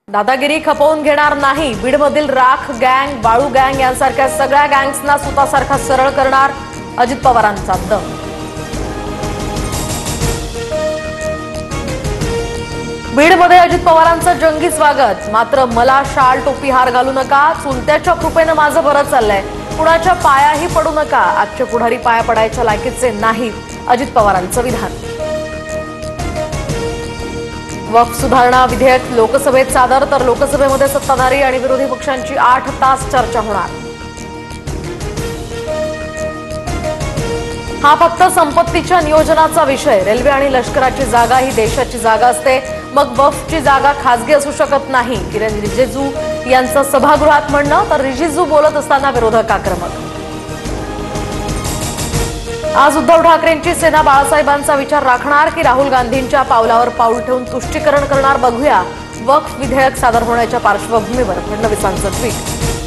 दादागिरी खपवून घेणार नाही। बीडमधील राख गँग, वाळू गँग यांसारख्या सगळ्या गँग्सना सुतासारखा सरळ करणार, अजित पवारांचा दम। बीडमध्ये अजित पवारांचं जंगी स्वागत। मात्र मला शाल टोपी हार घालू नका, चुलत्याच्या कृपेने माझं बरं चाललंय, कुणाच्या पायाही पडू नका। आजचे पुढारी पाया पडायच्या लायकीचे नाहीत, अजित पवारांचं विधान। वक्फ सुधारणा विधेयक लोकसभेत सादर, तर लोकसभेमध्ये सत्ताधारी आणि विरोधी पक्षांची 8 तास चर्चा होणार। हा फक्त संपत्तीच्या नियोजनाचा विषय। रेल्वे आणि लष्कराची जागा ही देशाची जागा असते, मग वक्फची जागा खासगी असू शकत नाही। किरण रिजिजू यांचं सभागृहात म्हणणं, तर रिजिजू बोलत असताना विरोधक आक्रमक। आज उद्धव ठाकरेंची सेना बाळासाहेबांचा विचार राखणार की राहुल गांधींच्या पावलावर पाऊल ठेवून तुष्टीकरण करणार, बघूया। वक्फ विधेयक सादर होण्याच्या पार्श्वभूमीवर फडणवीसांचं ट्विट।